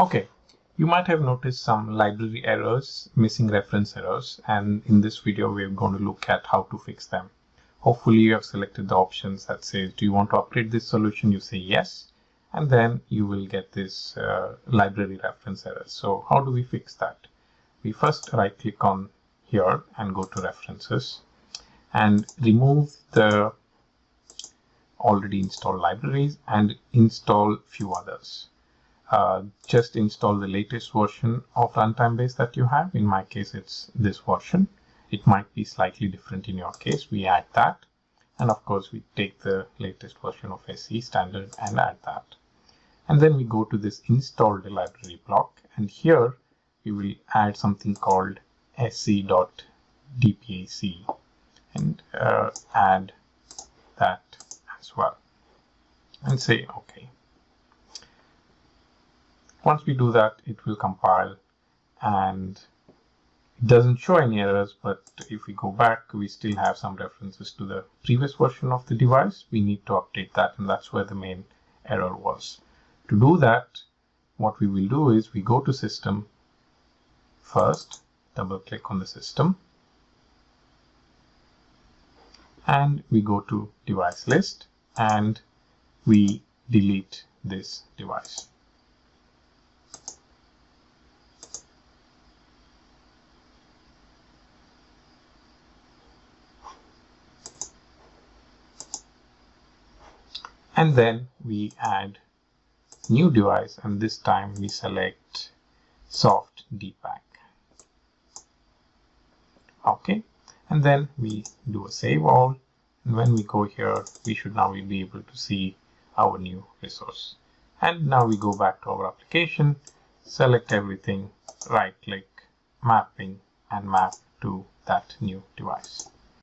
Okay, you might have noticed some library errors, missing reference errors, and in this video we're going to look at how to fix them. Hopefully you have selected the options that says, do you want to update this solution? You say yes, and then you will get this library reference errors. So how do we fix that? We first right click on here and go to references and remove the already installed libraries and install few others. Just install the latest version of runtime base that you have. In my case, it's this version. It might be slightly different in your case. We add that. And of course, we take the latest version of SE standard and add that. And then we go to this install the library block. And here we will add something called sc.dpac and add that as well. And say OK. Once we do that, it will compile and it doesn't show any errors, but if we go back, we still have some references to the previous version of the device. We need to update that, and that's where the main error was. To do that, what we will do is we go to System first, double click on the system, and we go to Device List and we delete this device. And then we add new device, and this time we select soft DPAC. Okay, and then we do a save all, and when we go here, we should now be able to see our new resource. And now we go back to our application, select everything, right click, mapping, and map to that new device.